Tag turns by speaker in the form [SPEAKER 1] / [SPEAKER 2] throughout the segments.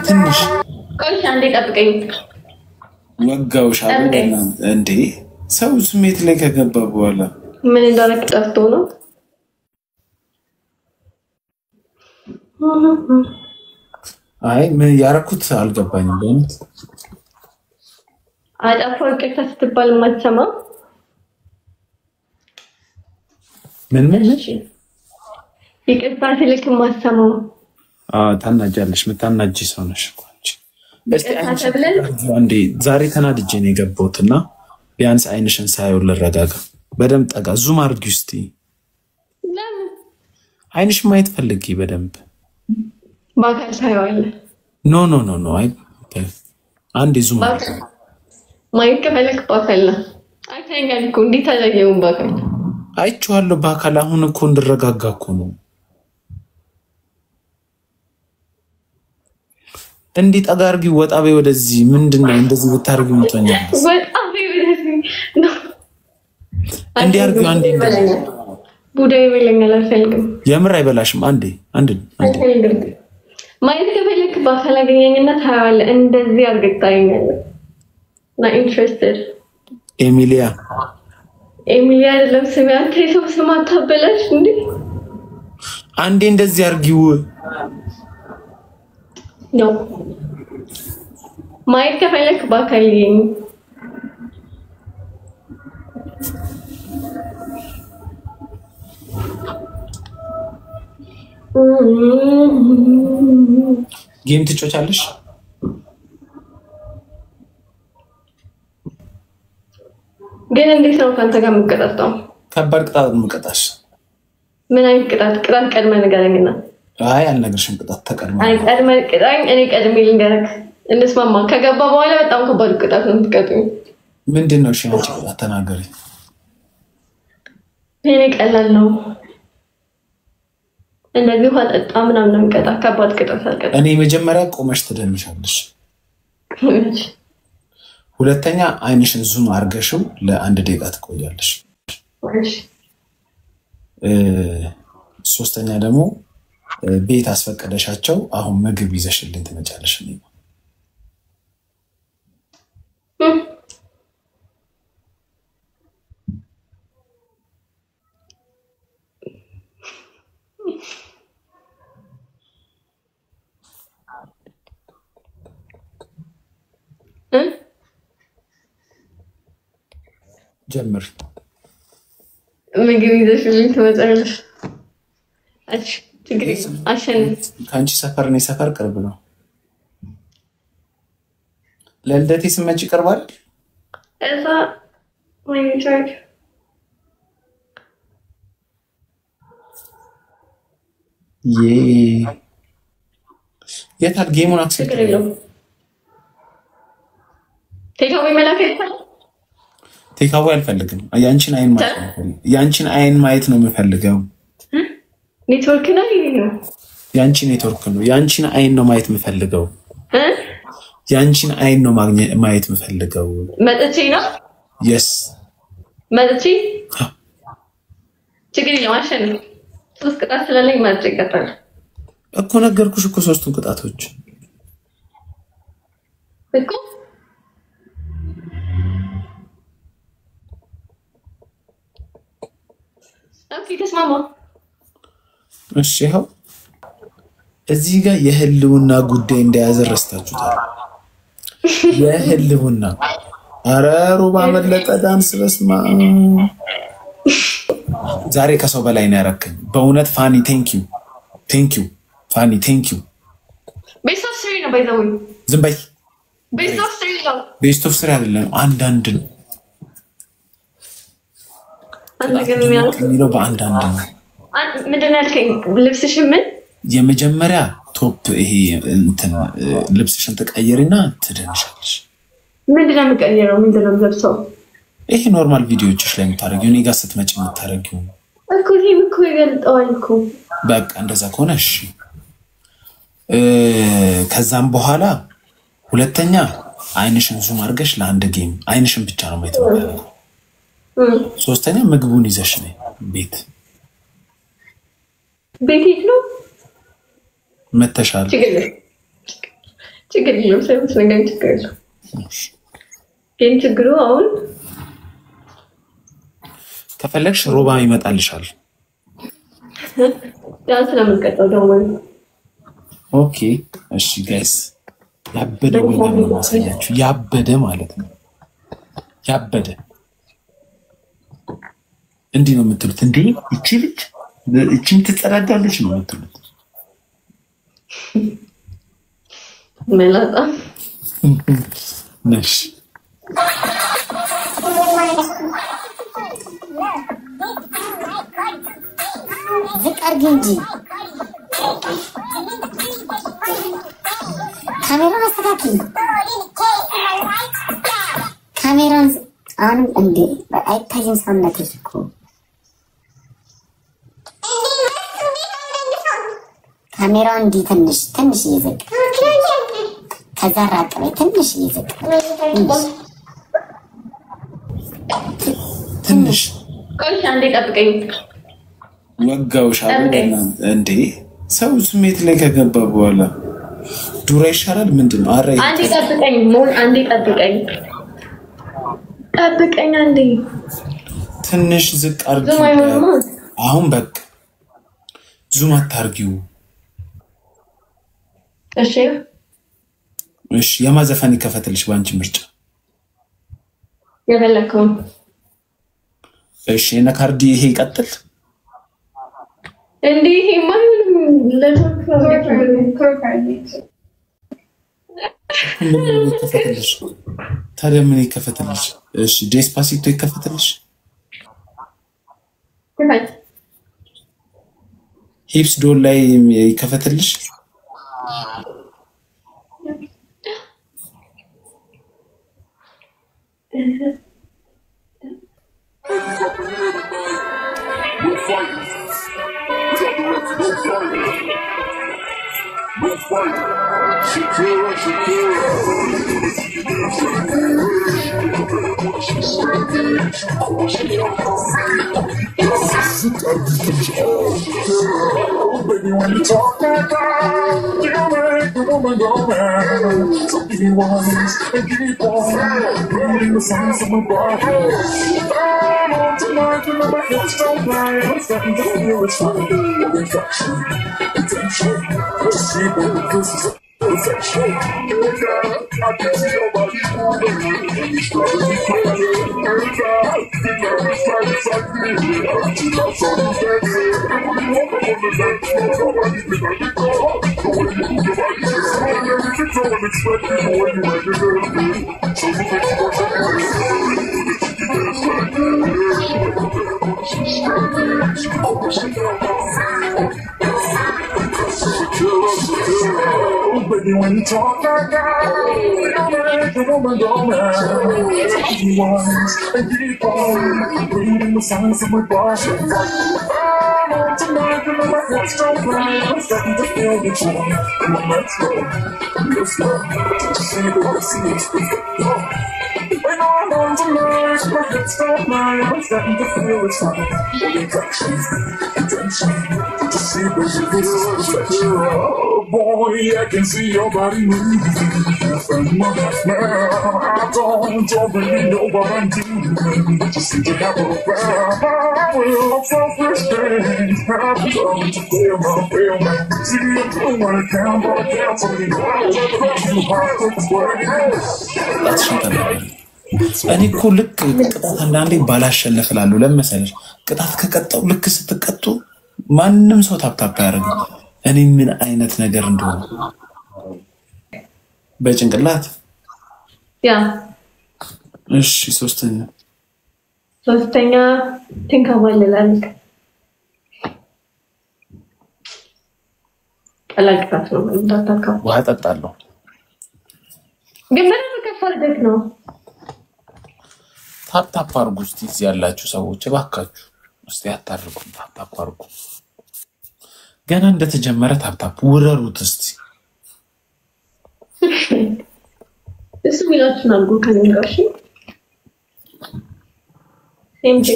[SPEAKER 1] ትንሽ
[SPEAKER 2] ቆይ አንዴ ጠብቀኝ
[SPEAKER 1] ወጋውሽ እንዴ ሰው ስሜት ላይ ከገባ በኋላ
[SPEAKER 2] ምን እንዳረክ ጠፍቶ ነው
[SPEAKER 1] አይ ምን ያረኩት አልገባኝም በእውነት
[SPEAKER 2] አጣፋው ይቅርታ ስትባል ማትሰማ
[SPEAKER 1] ምን
[SPEAKER 2] ይቅርታ ሲልክ ማትሰማው
[SPEAKER 1] ታናጃለሽ ምታናጂ ሰው ነሽ እስቲ አንዴ ዛሬ ተናድጄ ነው የገባሁትና ቢያንስ አይንሽን ሳይው ልረጋጋ በደም ጠጋ ዙም አድርጊ እስቲ
[SPEAKER 2] ለምን
[SPEAKER 1] አይንሽ ማየት ፈልጊ በደንብ
[SPEAKER 2] ባካል ሳይዋል
[SPEAKER 1] ኖ አይ አንዴ ዙም አድርጊ
[SPEAKER 2] ማየት ከፈለክ ባካል አይተኛል እኮ እንዴት ታላየው ባካል
[SPEAKER 1] አይቼዋለሁ ባካል አሁን እኮ እንድረጋጋ እኮ ነው እንዴ ጠጋርጊ ወጣ በይ ወደዚህ ምንድነው እንደዚህ ብታርጊ ምትሆኛል
[SPEAKER 2] ወጣ በይ ወደዚህ
[SPEAKER 1] እንዴ አርጊ አንዴ
[SPEAKER 2] ቡዳይ በለኛል አልፈልግም
[SPEAKER 1] የምር አይበላሽም አንዴ
[SPEAKER 2] ማየት ከፈለክ ባካል አገኘኝና ታያለ እንደዚህ አርግታኛል ና ኢንትረስትድ
[SPEAKER 1] ኤሚሊያ
[SPEAKER 2] ለምሳሌ አንተ የሰው ስም አታበላሽ እንዴ
[SPEAKER 1] አንዴ እንደዚህ አርጊው
[SPEAKER 2] ነው ማየት ከፈለክ ባካል ይኝ
[SPEAKER 1] ጌም ትጮቻለሽ
[SPEAKER 2] ግን እንዴት ነው ካንተ ጋር መቀጣጣው
[SPEAKER 1] ከባድ ቅጣት መቀጣሽ
[SPEAKER 2] ምን አይነት ቅጣት ቀድመ ንገረኝና
[SPEAKER 1] አይ አልነግርሽም ቅጣት ተቀድሞ
[SPEAKER 2] አይ ቀድመ ቅጣኝ እኔ ቀድሜ ልንገርክ እንስማማ ከገባ በኋላ በጣም ከባድ ቅጣት ነው የምትቀጡኝ
[SPEAKER 1] ምንድነው እሺ አንቺ ቅጣት ተናገሪ
[SPEAKER 2] እኔ ቀላል ነው እንደዚህ ውሃ ጠጣ ምናምን ነው የምቀጣ ከባድ ቅጣት አልቀጣ
[SPEAKER 1] እኔ መጀመሪያ ቆመሽ ትደንሻለሽ ሁለተኛ አይንሽን ዙም አርገሽው ለአንድ ደቂቃ ትቆያለሽ
[SPEAKER 2] እሺ
[SPEAKER 1] ሶስተኛ ደግሞ ቤት አስፈቀደሻቸው አሁን ምግብ ይዘሽልኝ ትመጫለሽ ነው ጀምር
[SPEAKER 2] ምግብ ይዘሽልኝ ትመጫለሽ እሺ ትግሪ አሸን
[SPEAKER 1] ካንቺ ሰፈር ነው ሰፈር ቅርብ ነው ለልደቴ ስመጭ ይቀርባል
[SPEAKER 2] እዛ ወይ ቻርጅ
[SPEAKER 1] የታል ጌሙን አክሰፕት ቴካዌ አልፈልግም ያንቺን አይን ማየት ነው የምፈልገው
[SPEAKER 2] ኔትወርክ ነው
[SPEAKER 1] ያንቺ ኔትወርክ ነው ያንቺን አይን ነው ማየት የምፈልገው ያንቺን አይን ነው ማየት የምፈልገው
[SPEAKER 2] መጥቼ ነው
[SPEAKER 1] yes
[SPEAKER 2] መጥቼ ችግር የማሸን ሶስት ቅጣት ስለለኝ ማጥቼ ይቀጣል
[SPEAKER 1] እኮ ነገርኩሽ እኮ ሶስቱን ቅጣቶች
[SPEAKER 2] እኮ ኦኬ ተስማማ
[SPEAKER 1] እሺ ይኸው እዚህ ጋር የህልውና ጉዳይ እንደያዘ ረስታችሁታል የህልውና ኧረ ሩባ መለቀ ዳንስ በስማ ዛሬ ከሰው በላይ ነው ያረከኝ በእውነት ፋኒ ቴንክ ዩ ፋኒ ቴንክ ዩ
[SPEAKER 2] ቤስት ኦፍ 3 ነው ባይዘው
[SPEAKER 1] ዝም በይ
[SPEAKER 2] ቤስት ኦፍ 3 ነው
[SPEAKER 1] ቤስት ኦፍ 3 አይደለም አንዳንድ ነው የሚለው በአንዳንድ ነው
[SPEAKER 2] ምንድን ነው ያልከኝ ልብስሽን ምን
[SPEAKER 1] የመጀመሪያ ቶፕ ይሄ እንትን ልብስሽን ተቀየሪና ትደንሻለሽ
[SPEAKER 2] ምንድን ነው የምቀየረው ምንድን ነው የምለብሰው
[SPEAKER 1] ይሄ ኖርማል ቪዲዮዎችሽ ላይ የምታረጊው እኔ ጋር ስትመጪ የምታረጊው
[SPEAKER 2] እኮ ይሄም እኮ ይገልጠዋል እኮ
[SPEAKER 1] በቃ እንደዛ ከሆነ እሺ ከዛም በኋላ ሁለተኛ አይንሽን ዙም አድርገሽ ለአንድ ጌም አይንሽን ብቻ ነው ማየት ነው ሶስተኛ ምግቡን ይዘሽ ነይ ቤት
[SPEAKER 2] ቤቴት ነው
[SPEAKER 1] መተሻል
[SPEAKER 2] ችግር የለም ሰምት ነገር ችግር የለም ግን ችግሩ አሁን
[SPEAKER 1] ከፈለግሽ ሮባ ይመጣልሻል
[SPEAKER 2] ያን ስለምንቀጣው ደግሞ
[SPEAKER 1] ኦኬ እሺ ጋይስ ያበደ ወንድ ነው ማሳያችሁ ያበደ ማለት ነው ያበደ እንዴ ነው የምትሉት እንዴ እቺ ልጅ እቺን ትጸዳዳለች ነው የምትሉት
[SPEAKER 2] መላጣ
[SPEAKER 1] ነሽ
[SPEAKER 3] ዝቃር ግንጂ ካሜራውን አስተካክል ካሜራውን አሁንም እንዴ አይታይም ሰውነትሽ እኮ ካሜራውን እንዲህ ትንሽ ይዘቅ ከዛ ራቅ በይ ትንሽ ይዘቅ
[SPEAKER 1] ትንሽ
[SPEAKER 2] ቆይ አንዴ ጠብቀኝ
[SPEAKER 1] ወጋውሽ እንዴ ሰው ስሜት ላይ ከገባ በኋላ ዱራ ይሻላል ምንድነው አረ
[SPEAKER 2] አንዴ ጠብቀኝ ሞን አንዴ ጠብቀኝ አንዴ
[SPEAKER 1] ትንሽ ዝቅ አርጊ አሁን በቃ ዙም አታርጊው እሺ የማዘፈን ይከፈትልሽ ባንቺ ምርጫ
[SPEAKER 2] የበለከው
[SPEAKER 1] እሺ እና ካርዲ ይሄ ይቀጥል
[SPEAKER 2] እንዴ ይሄ ማንም
[SPEAKER 1] ታዲያ ምን ይከፈትልሽ እሺ ዴስፓሲቶ ይከፈትልሽ ሂፕስ ዶል ላይ ይከፈትልሽ
[SPEAKER 4] Baby, when you talk that down, you make the woman go mad. So be wise and keep on reading the signs of my body. I'm on tonight and my hips don't lie. I'm starting to feel it's fine. Infection, attention, let's see baby, this is perfection. I can see your body moving. You're struggling to play it. The nervous side is like me. I'm not so dancing. When you walk up on the dance floor, nobody can let it go. The way you move your body is wrong. Everything's so unexpected. The way you make it happen. So you think you want to dance. You dance like baby, when you talk like that, you make the woman go mad. Be wise and keep on reading the signs of my body. I'm on tonight and my hips don't lie. I'm starting to feel the joy in my metro. Let's go. See the see when I'm on tonight, my hips don't lie. I'm starting to feel it's fine. Attention, to see baby, this is perfection. Oh boy, I can see your body moving. And my man, I don't really know what I'm doing. Just seem to have a plan. I will selfish things. I've come to feel my. See, I'm doing what I can, but I can't tell you why. You have to explain.
[SPEAKER 1] That's something. እኔ እኮ ልክ ቅጣት አንዳንዴ ባላሸነፍላለሁ ለምሳሌ ቅጣት ከቀጣው ልክ ስትቀጡ ማንንም ሰው ታፕታፕ ያደርጋል እኔ ምን አይነት ነገር እንደሆነ በጭንቅላት
[SPEAKER 2] ያ
[SPEAKER 1] እሺ ሶስተኛ
[SPEAKER 2] ትንከባለላል ቀላቅፋት ነው እንዳታካው
[SPEAKER 1] ውሃ ጠጣለሁ
[SPEAKER 2] ግን ምንም ከፈርደክ ነው
[SPEAKER 1] ታፕታፕ አድርጉ እስቲ እዚህ ያላችሁ ሰዎች እባካችሁ እስቲ አታርጉ ታፕታፕ አድርጉ ገና እንደተጀመረ ታፕታፕ ውረሩት እስቲ
[SPEAKER 2] እሱ ሚላችሁን አድርጉ ከነጋሽ ሴምቴ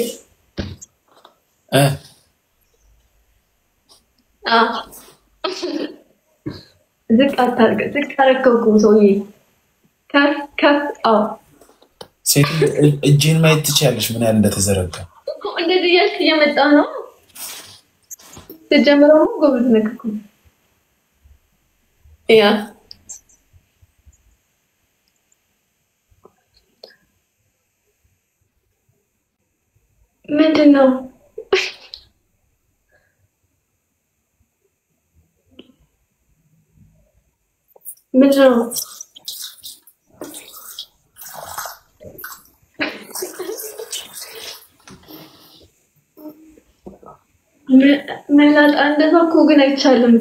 [SPEAKER 2] ዝቅ አታርግ ዝቅ አረከውኩ ሰውዬ ከፍ
[SPEAKER 1] ሴት እጄን ማየት ትችያለሽ ምን ያህል እንደተዘረጋ
[SPEAKER 2] እንደዚህ ያልክ እየመጣ ነው ተጀምረው ጎብዝ ነክኩ ያ ምንድነው መላጣ እንደዛ እኮ ግን አይቻልም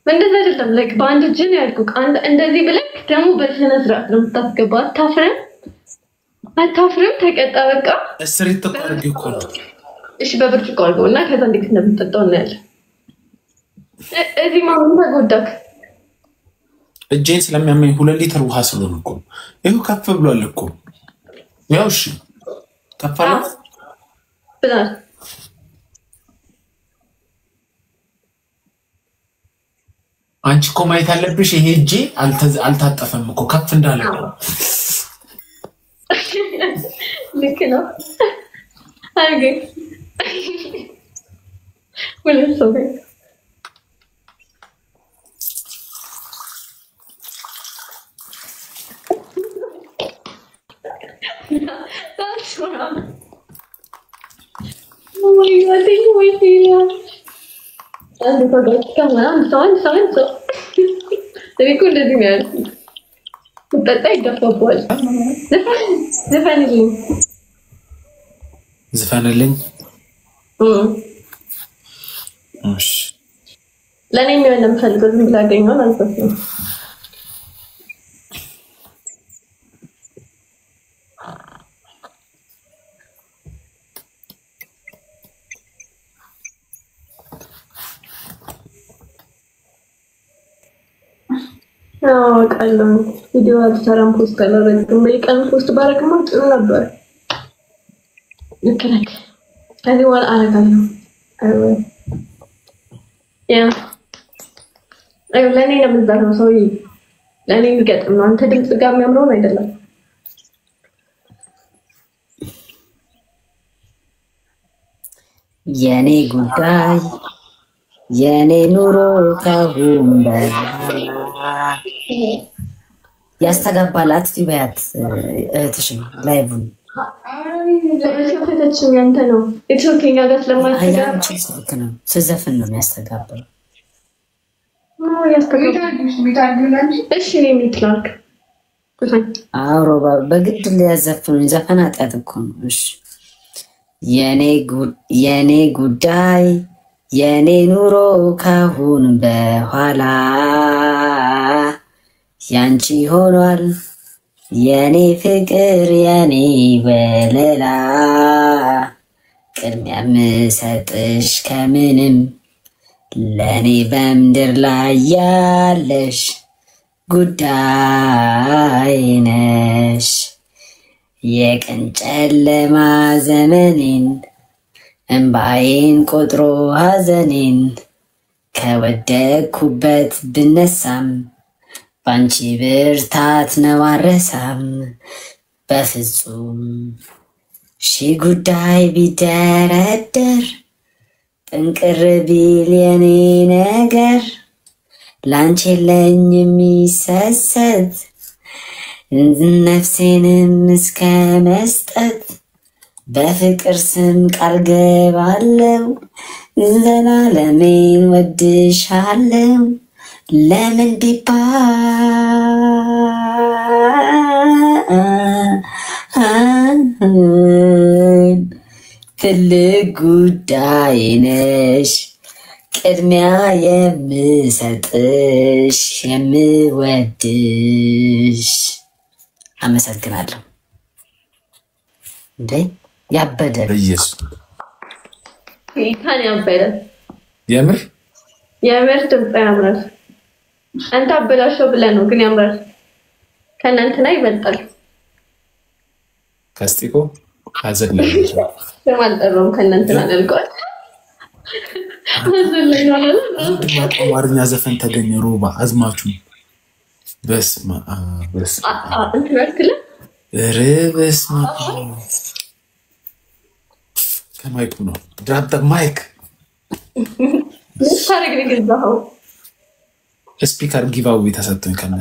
[SPEAKER 2] እንደዛ አይደለም like በአንድ እጅ ነው ያልኩት አንድ እንደዚህ ብለክ ደግሞ በስነ ስርዓት ነው የምታስገባው አታፍርም ተቀጣ በቃ
[SPEAKER 1] እስሪት ተቆርጊ እኮ ነው
[SPEAKER 2] እሺ በብርጭቆ አድርገውና ከዛ እንዴት እንደምትጠጣው እናያለን እዚህ ማን ተጎዳክ
[SPEAKER 1] እጄን ስለሚያመኝ 2 ሊትር ውሃ ስለሆንኩ ይሄው ከፍ ብሏል እኮ ያው እሺ ከፍ አለ
[SPEAKER 2] ብላል
[SPEAKER 1] አንቺ እኮ ማየት አለብሽ ይሄ እጄ አልታጠፈም እኮ ከፍ እንዳለ
[SPEAKER 2] ልክ ነው አርገ ወለሰ ወይ that's wrong oh my god I think we feel and forget come on so they could do it but I got the ball
[SPEAKER 1] زفانلين مش
[SPEAKER 2] ለኔ የሚሆን ለምፈልገው ዝም ብላ አገኘው ማለት ነው ቃልም ቪዲዮ አልሰራም ፖስት አላደረግም በቀን ፖስት ባረግማ ጥሩ ነበር ልክነክ ከዚህ በኋላ አረጋለሁ ለኔ ለምንዛረው ሰውዬ ለኔ የሚገጥም ነው አንተ ድምጽ ጋር የሚያምረው አይደለም
[SPEAKER 5] የኔ ጉዳይ የኔ ኑሮ ካሁን በኋላ ያስተጋባላት ቲባያት እህትሽን ላይቭን
[SPEAKER 2] ለሰፈተችም ያንተ ነው ኢትዮኬኛ ጋር ስለማይስተጋባ
[SPEAKER 5] ነው ስዘፍን ነው የሚያስተጋባው
[SPEAKER 2] እሺ እኔ ምትላክ
[SPEAKER 5] አውሮባ በግድ ሊያዘፍኑ ዘፈን አጣት እኮ ነው እሺ የኔ ጉዳይ የኔ ኑሮ ካሁን በኋላ ያንቺ ሆኗል የኔ ፍቅር የኔ ወለላ ቅድሚያ ምሰጥሽ ከምንም ለኔ በምድር ላይ ያለሽ ጉዳይ ነሽ የቀን ጨለማ ዘመኔን እንባዬን ቆጥሮ ሐዘኔን ከወደኩበት ብነሳም ባንቺ ብርታት ነው አረሳም በፍጹም ሺ ጉዳይ ቢደረደር ጥንቅር ቢል የኔ ነገር ላንቺ የለኝ የሚሰሰት ነፍሴንም እስከ መስጠት በፍቅር ስም ቃል ገባለው ዘላለሜን ወድሻለው ለምን ቢባል ትልቅ ጉዳይ ነሽ ቅድሚያ የምሰጥሽ የምወድሽ አመሰግናለሁ እንዴ ያበደ
[SPEAKER 1] በኢየሱስ
[SPEAKER 2] ይታን ያበደ
[SPEAKER 1] የምር
[SPEAKER 2] ድምጽ ያምራል አንተ አበላሽው ብለህ ነው ግን ያምራል ከእናንተና ይበልጣል
[SPEAKER 1] ካስቲኮ አዘግናለሁ
[SPEAKER 2] ለማልጠራው ከእናንተና አልቀዋል
[SPEAKER 1] አማርኛ ዘፈን ተገኘ ሮባ አዝማቹ በስማ
[SPEAKER 2] انت بتكلم
[SPEAKER 1] ربسما كمايك منو دراب ذا مايك
[SPEAKER 2] مش فارق لك الزهو
[SPEAKER 1] سبيكر جيف اوي تسطن كان